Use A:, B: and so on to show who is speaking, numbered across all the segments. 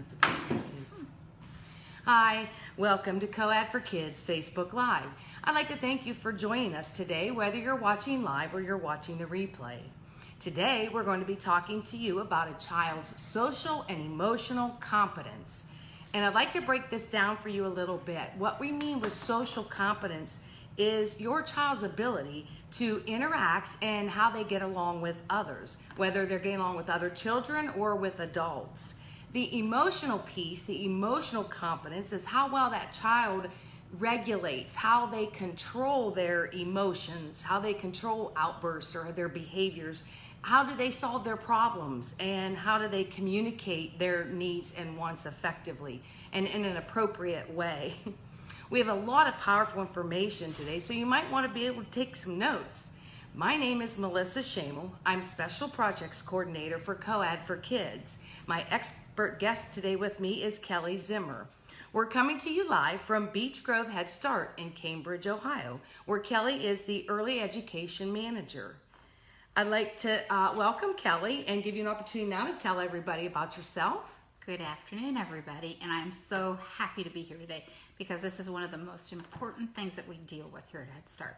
A: have to put these. Hi, welcome to Co-Ed for Kids Facebook Live. I'd like to thank you for joining us today, whether you're watching live or you're watching the replay. Today, we're going to be talking to you about a child's social and emotional competence. And I'd like to break this down for you a little bit. What we mean with social competence is your child's ability to interact and how they get along with others, whether they're getting along with other children or with adults. The emotional piece, the emotional competence, is how well that child regulates, how they control their emotions, how they control outbursts or their behaviors, how do they solve their problems, and how do they communicate their needs and wants effectively and in an appropriate way. We have a lot of powerful information today, so you might want to be able to take some notes. My name is Melissa Shamel. I'm Special Projects Coordinator for Co-Ed for Kids. My expert guest today with me is Kelly Zimmer. We're coming to you live from Beech Grove Head Start in Cambridge, Ohio, where Kelly is the Early Education Manager. I'd like to welcome Kelly and give you an opportunity now to tell everybody about yourself.
B: Good afternoon, everybody, and I'm so happy to be here today because this is one of the most important things that we deal with here at Head Start.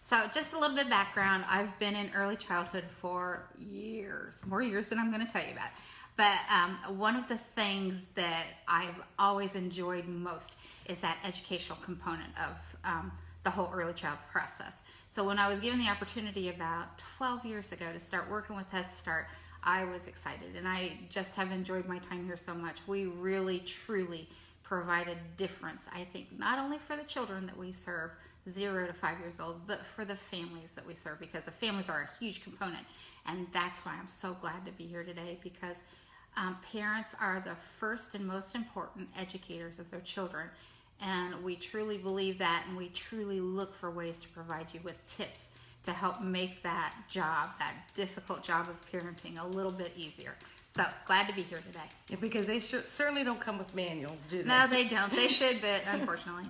B: So just a little bit of background. I've been in early childhood for years, more years than I'm going to tell you about. But one of the things that I've always enjoyed most is that educational component of the whole early child process. So when I was given the opportunity about 12 years ago to start working with Head Start, I was excited, and I just have enjoyed my time here so much. We really, truly provide a difference, I think, not only for the children that we serve, 0 to 5 years old, but for the families that we serve, because the families are a huge component. And that's why I'm so glad to be here today, because parents are the first and most important educators of their children. And we truly believe that, and we truly look for ways to provide you with tips to help make that job, that difficult job of parenting, a little bit easier. So glad to be here today.
A: Yeah, because they certainly don't come with manuals, do they?
B: No, they don't. They should, but unfortunately.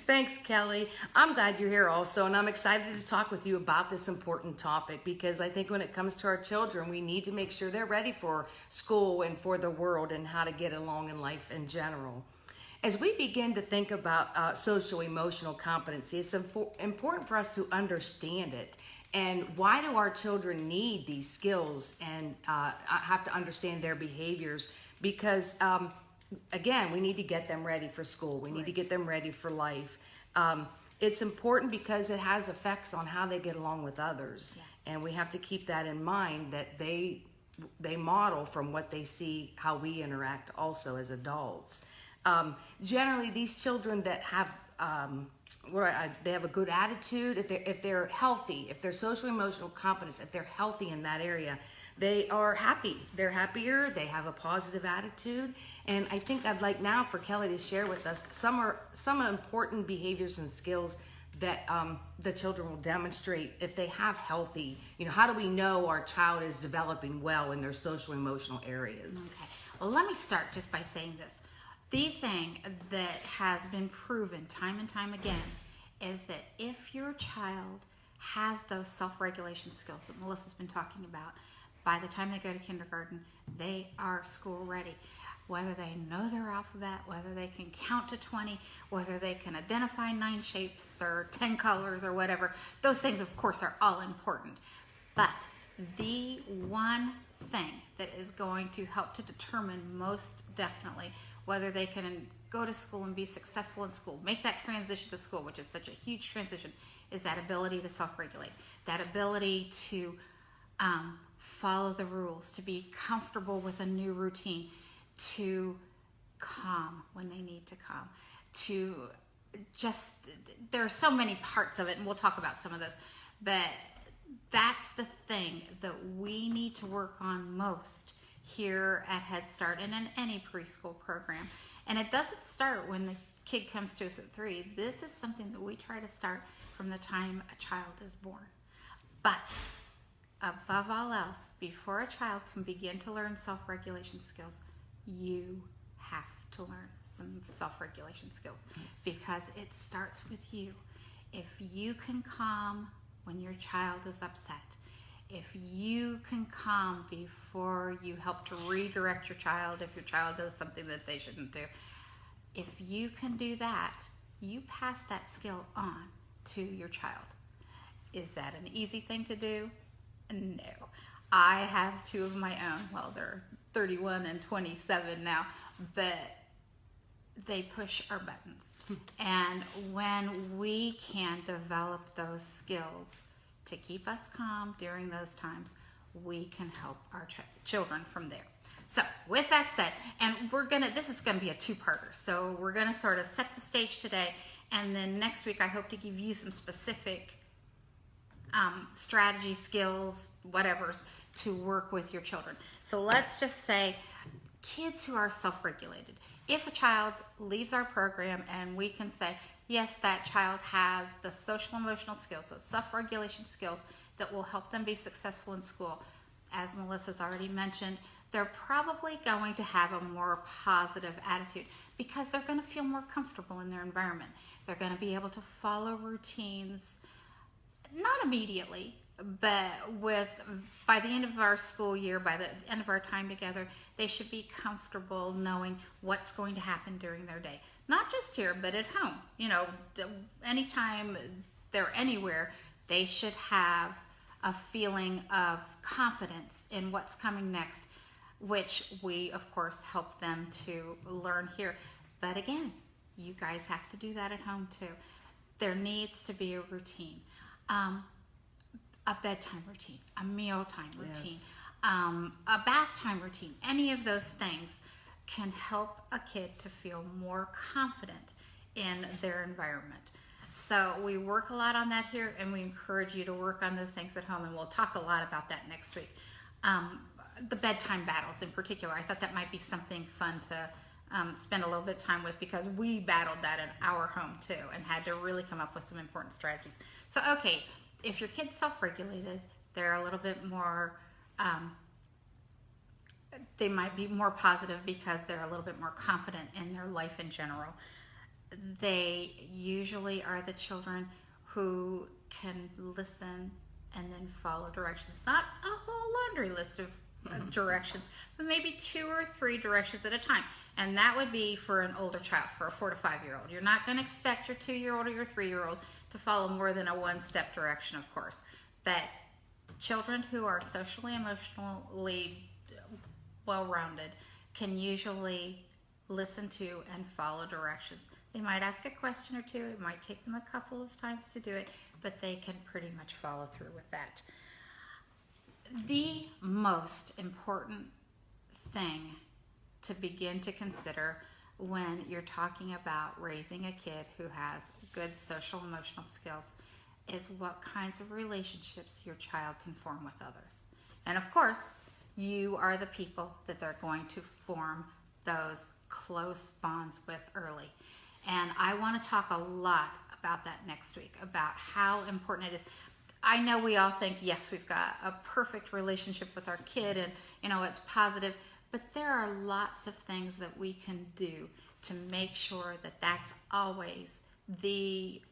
A: Thanks, Kelly. I'm glad you're here also, and I'm excited to talk with you about this important topic, because I think when it comes to our children, we need to make sure they're ready for school and for the world and how to get along in life in general. As we begin to think about social emotional competency, it's important for us to understand it. And why do our children need these skills and have to understand their behaviors? Because, again, we need to get them ready for school. We need to get them ready for life. It's important because it has effects on how they get along with others. Yeah. And we have to keep that in mind, that they model from what they see how we interact also as adults. Generally, these children that have they have a good attitude, if they're healthy, if they're social emotional competence, if they're healthy in that area, they are happy. They're happier. They have a positive attitude. And I think I'd like now for Kelly to share with us some important behaviors and skills that the children will demonstrate if they have healthy. How do we know our child is developing well in their social emotional areas?
B: Okay. Well, let me start just by saying this. The thing that has been proven time and time again is that if your child has those self-regulation skills that Melissa's been talking about, by the time they go to kindergarten, they are school ready. Whether they know their alphabet, whether they can count to 20, whether they can identify 9 shapes or 10 colors or whatever, those things, of course, are all important. But the one thing that is going to help to determine most definitely whether they can go to school and be successful in school, make that transition to school, which is such a huge transition, is that ability to self-regulate, that ability to follow the rules, to be comfortable with a new routine, to calm when they need to calm, to just, there are so many parts of it, and we'll talk about some of those, but that's the thing that we need to work on most here at Head Start and in any preschool program. And it doesn't start when the kid comes to us at 3. This is something that we try to start from the time a child is born. But above all else, before a child can begin to learn self-regulation skills, you have to learn some self-regulation skills, because it starts with you. If you can calm when your child is upset, if you can come before you help to redirect your child, if your child does something that they shouldn't do, if you can do that, you pass that skill on to your child. Is that an easy thing to do? No. I have two of my own. Well, they're 31 and 27 now, but they push our buttons. And when we can develop those skills to keep us calm during those times, we can help our children from there. So with that said, and this is gonna be a two-parter. So we're gonna sort of set the stage today, and then next week I hope to give you some specific strategy, skills, whatever's to work with your children. So let's just say kids who are self-regulated. If a child leaves our program and we can say, yes, that child has the social emotional skills, so self-regulation skills that will help them be successful in school, as Melissa's already mentioned, they're probably going to have a more positive attitude because they're going to feel more comfortable in their environment. They're going to be able to follow routines, not immediately, but by the end of our school year, by the end of our time together, they should be comfortable knowing what's going to happen during their day. Not just here, but at home. You know, anytime they're anywhere, they should have a feeling of confidence in what's coming next, which we, of course, help them to learn here. But again, you guys have to do that at home too. There needs to be a routine. A bedtime routine, a mealtime routine, a bath time routine. Any of those things can help a kid to feel more confident in their environment. So we work a lot on that here, and we encourage you to work on those things at home, and we'll talk a lot about that next week. The bedtime battles in particular, I thought that might be something fun to spend a little bit of time with, because we battled that in our home too and had to really come up with some important strategies. So, okay, if your kid's self-regulated, they're a little bit more, they might be more positive because they're a little bit more confident in their life in general. They usually are the children who can listen and then follow directions. Not a whole laundry list of directions, but maybe 2 or 3 directions at a time. And that would be for an older child, for a 4 to 5 year old. You're not going to expect your 2-year-old or your 3-year-old to follow more than a 1-step direction, of course. But children who are socially, emotionally well-rounded can usually listen to and follow directions. They might ask a question or two. It might take them a couple of times to do it, but they can pretty much follow through with that. The most important thing to begin to consider when you're talking about raising a kid who has good social emotional skills is what kinds of relationships your child can form with others. And of course, you are the people that they're going to form those close bonds with early. And I want to talk a lot about that next week, about how important it is. I know we all think, yes, we've got a perfect relationship with our kid and, you know, it's positive, but there are lots of things that we can do to make sure that that's always the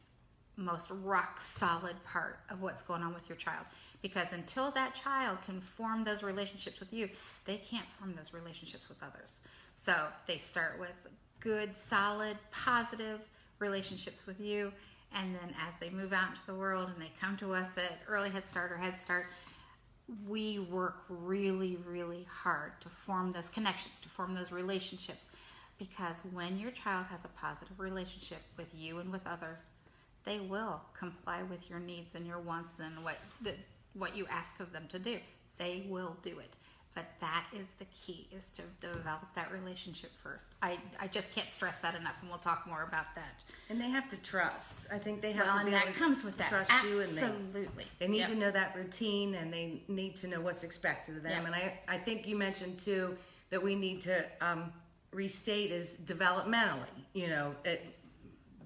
B: most rock solid part of what's going on with your child. Because until that child can form those relationships with you, they can't form those relationships with others. So they start with good, solid, positive relationships with you, and then as they move out into the world and they come to us at Early Head Start or Head Start, we work really, really hard to form those connections, to form those relationships. Because when your child has a positive relationship with you and with others, they will comply with your needs and your wants and what you ask of them to do. They will do it. But that is the key, is to develop that relationship first. I just can't stress that enough, and we'll talk more about that.
A: And they have to trust. I think they have to be
B: and
A: able
B: that
A: to
B: comes with that.
A: trust you. And
B: Absolutely.
A: they need to know that routine, and they need to know what's expected of them.
B: Yep.
A: And I think you mentioned too that we need to restate is developmentally, you know,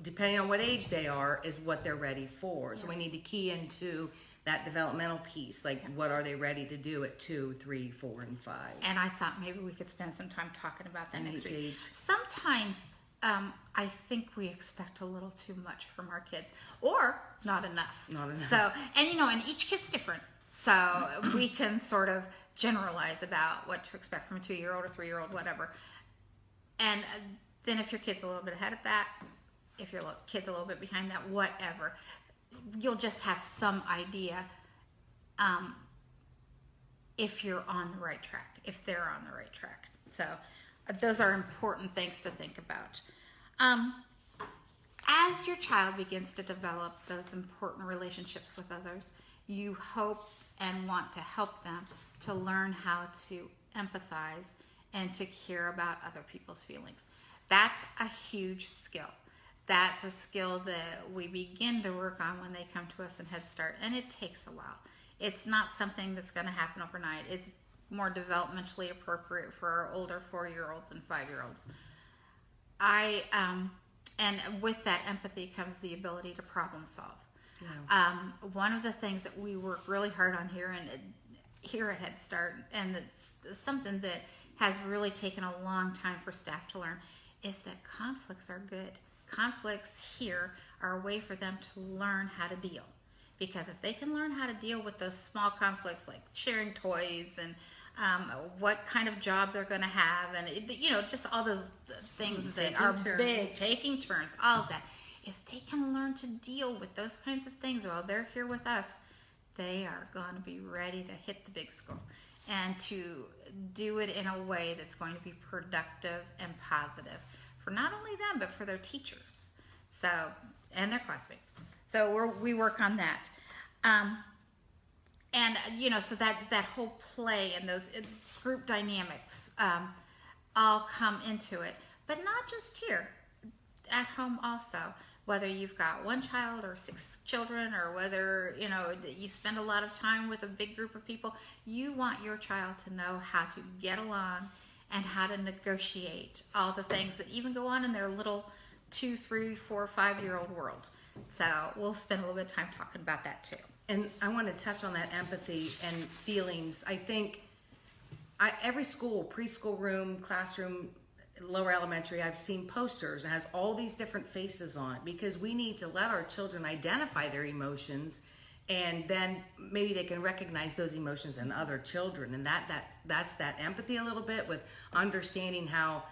A: depending on what age they are is what they're ready for. So we need to key into that developmental piece, like what are they ready to do at 2, 3, 4, and 5.
B: And I thought maybe we could spend some time talking about that
A: And
B: next
A: each
B: week.
A: age.
B: Sometimes I think we expect a little too much from our kids, or not enough.
A: Not enough.
B: So, and you know, and each kid's different. So we can sort of generalize about what to expect from a 2-year-old or 3-year-old, whatever. And then if your kid's a little bit ahead of that, if your kid's a little bit behind that, whatever, you'll just have some idea if you're on the right track, if they're on the right track. So those are important things to think about. As your child begins to develop those important relationships with others, you hope and want to help them to learn how to empathize and to care about other people's feelings. That's a huge skill. That's a skill that we begin to work on when they come to us in Head Start, and it takes a while. It's not something that's going to happen overnight. It's more developmentally appropriate for our older 4-year-olds and 5-year-olds. And with that empathy comes the ability to problem solve. Yeah. One of the things that we work really hard on here at Head Start, and it's something that has really taken a long time for staff to learn, is that conflicts are good. Conflicts here are a way for them to learn how to deal. Because if they can learn how to deal with those small conflicts, like sharing toys and what kind of job they're going to have, and just all those things that are big, taking turns, all of that. If they can learn to deal with those kinds of things while they're here with us, they are going to be ready to hit the big school and to do it in a way that's going to be productive and positive for not only them, but for their teachers, and their classmates. So we work on that. So that whole play and those group dynamics all come into it, but not just here, at home also. Whether you've got one child or 6 children, or whether you spend a lot of time with a big group of people, you want your child to know how to get along and how to negotiate all the things that even go on in their little 2, 3, 4, 5-year-old world. So we'll spend a little bit of time talking about that too.
A: And I want to touch on that empathy and feelings. I think every school, preschool room, classroom, lower elementary, I've seen posters and has all these different faces on it, because we need to let our children identify their emotions, and then maybe they can recognize those emotions in other children. And that's that empathy a little bit, with understanding how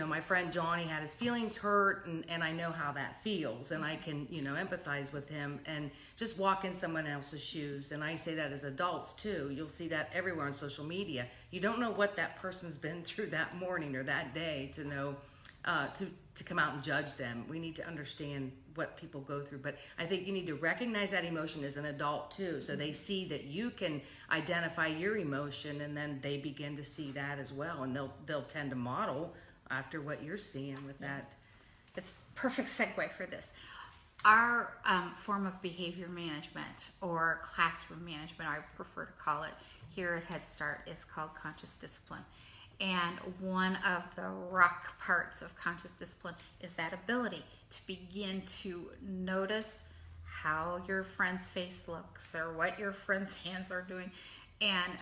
A: my friend Johnny had his feelings hurt, and I know how that feels, and I can, empathize with him and just walk in someone else's shoes. And I say that as adults too. You'll see that everywhere on social media. You don't know what that person's been through that morning or that day to know, to come out and judge them. We need to understand what people go through. But I think you need to recognize that emotion as an adult too, so they see that you can identify your emotion, and then they begin to see that as well, and they'll tend to model after what you're seeing with that.
B: It's perfect segue for this. Our form of behavior management, or classroom management, I prefer to call it here at Head Start, is called conscious discipline. And one of the rock parts of conscious discipline is that ability to begin to notice how your friend's face looks or what your friend's hands are doing, and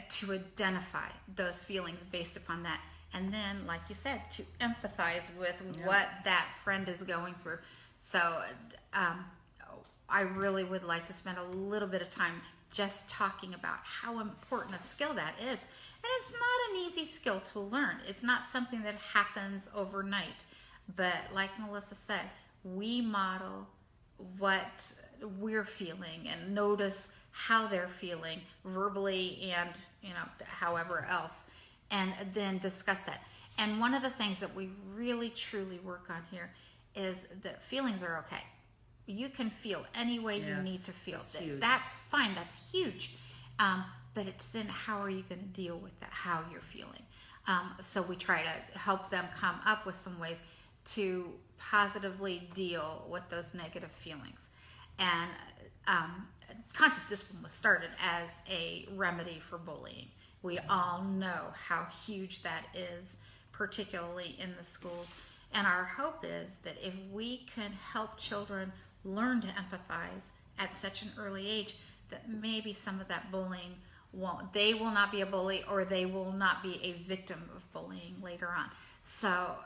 B: to identify those feelings based upon that. And then, like you said, to empathize with what that friend is going through. So I really would like to spend a little bit of time just talking about how important a skill that is. And it's not an easy skill to learn. It's not something that happens overnight. But like Melissa said, we model what we're feeling and notice how they're feeling verbally and, however else, and then discuss that. And one of the things that we really truly work on here is that feelings are okay. You can feel any way you need to feel. That's fine. That's huge. But it's then, how are you going to deal with that, how you're feeling? So we try to help them come up with some ways to positively deal with those negative feelings. And conscious discipline was started as a remedy for bullying. We all know how huge that is, particularly in the schools. And our hope is that if we can help children learn to empathize at such an early age, that maybe some of that bullying they will not be a bully, or they will not be a victim of bullying later on. So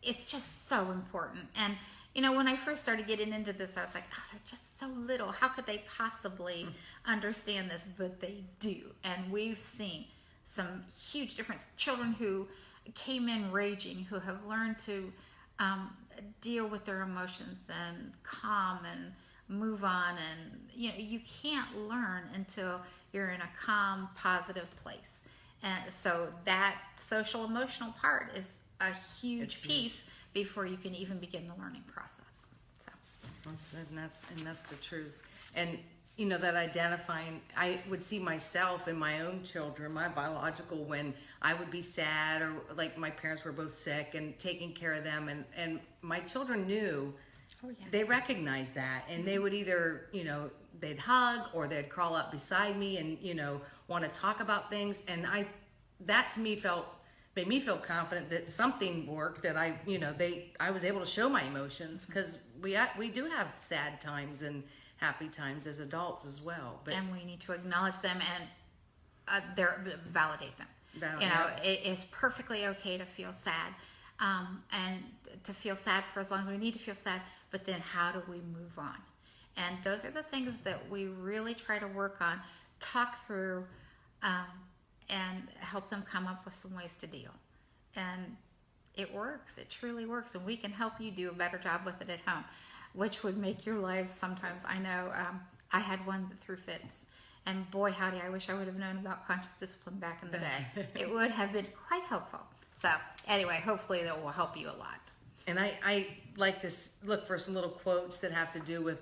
B: it's just so important. And When I first started getting into this, I was like, oh, they're just so little. How could they possibly understand this? But they do. And we've seen some huge difference. Children who came in raging, who have learned to deal with their emotions and calm and move on. And, you can't learn until you're in a calm, positive place. And so that social emotional part is a huge piece before you can even begin the learning process. So
A: that's the truth. And that identifying, I would see myself in my own children, my biological, when I would be sad, or like my parents were both sick, and taking care of them, and my children knew.
B: Oh, yeah.
A: They recognized that, and they would either, they'd hug, or they'd crawl up beside me and, want to talk about things. And that to me made me feel confident that something worked, that I was able to show my emotions, because we do have sad times and happy times as adults as well. But,
B: and we need to acknowledge them and validate them. It is perfectly okay to feel sad, and to feel sad for as long as we need to feel sad, but then how do we move on? And those are the things that we really try to work on, talk through, and help them come up with some ways to deal. And it works. It truly works. And we can help you do a better job with it at home, which would make your life sometimes. I know I had one that threw fits. And boy, howdy, I wish I would have known about conscious discipline back in the day. It would have been quite helpful. So anyway, hopefully that will help you a lot.
A: And I like to look for some little quotes that have to do with,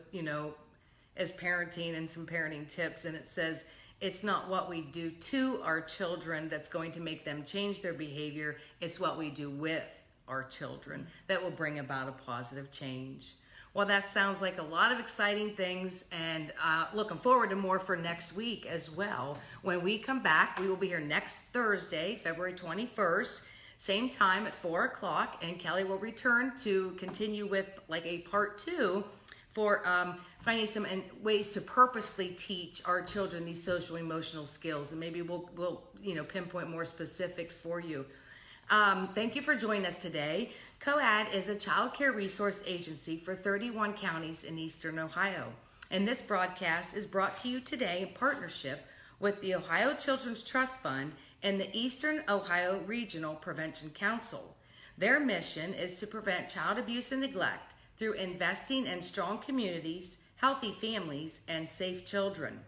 A: as parenting, and some parenting tips. And it says, it's not what we do to our children that's going to make them change their behavior. It's what we do with our children that will bring about a positive change. Well, that sounds like a lot of exciting things, and looking forward to more for next week as well. When we come back, we will be here next Thursday, February 21st, same time at 4 o'clock, and Kelly will return to continue with like a part 2 for finding some ways to purposefully teach our children these social emotional skills, and maybe we'll pinpoint more specifics for you. Thank you for joining us today. COAD is a child care resource agency for 31 counties in Eastern Ohio, and this broadcast is brought to you today in partnership with the Ohio Children's Trust Fund and the Eastern Ohio Regional Prevention Council. Their mission is to prevent child abuse and neglect through investing in strong communities, healthy families, and safe children.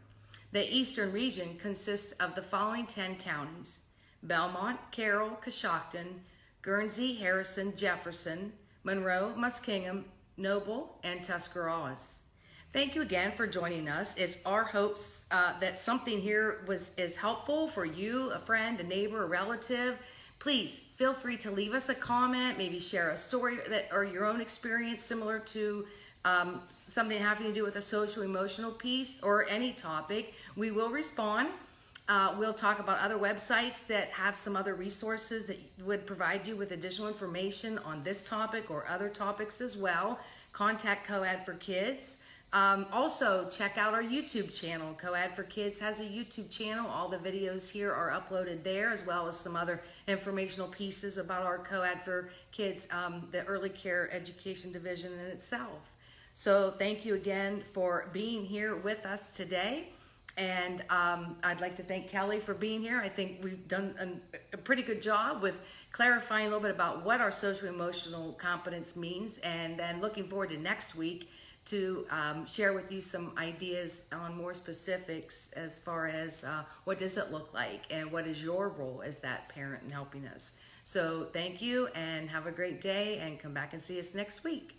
A: The Eastern region consists of the following 10 counties: Belmont, Carroll, Coshocton, Guernsey, Harrison, Jefferson, Monroe, Muskingum, Noble, and Tuscarawas. Thank you again for joining us. It's our hopes that something here is helpful for you, a friend, a neighbor, a relative. Please feel free to leave us a comment, maybe share a story or your own experience similar to something having to do with a social emotional piece or any topic. We will respond. We'll talk about other websites that have some other resources that would provide you with additional information on this topic or other topics as well. Contact COAD for Kids. Also, check out our YouTube channel. COAD for Kids has a YouTube channel. All the videos here are uploaded there, as well as some other informational pieces about our COAD for Kids, the Early Care Education Division in itself. So thank you again for being here with us today. And I'd like to thank Kelly for being here. I think we've done a pretty good job with clarifying a little bit about what our social emotional competence means, and then looking forward to next week to share with you some ideas on more specifics as far as what does it look like and what is your role as that parent in helping us. So thank you, and have a great day, and come back and see us next week.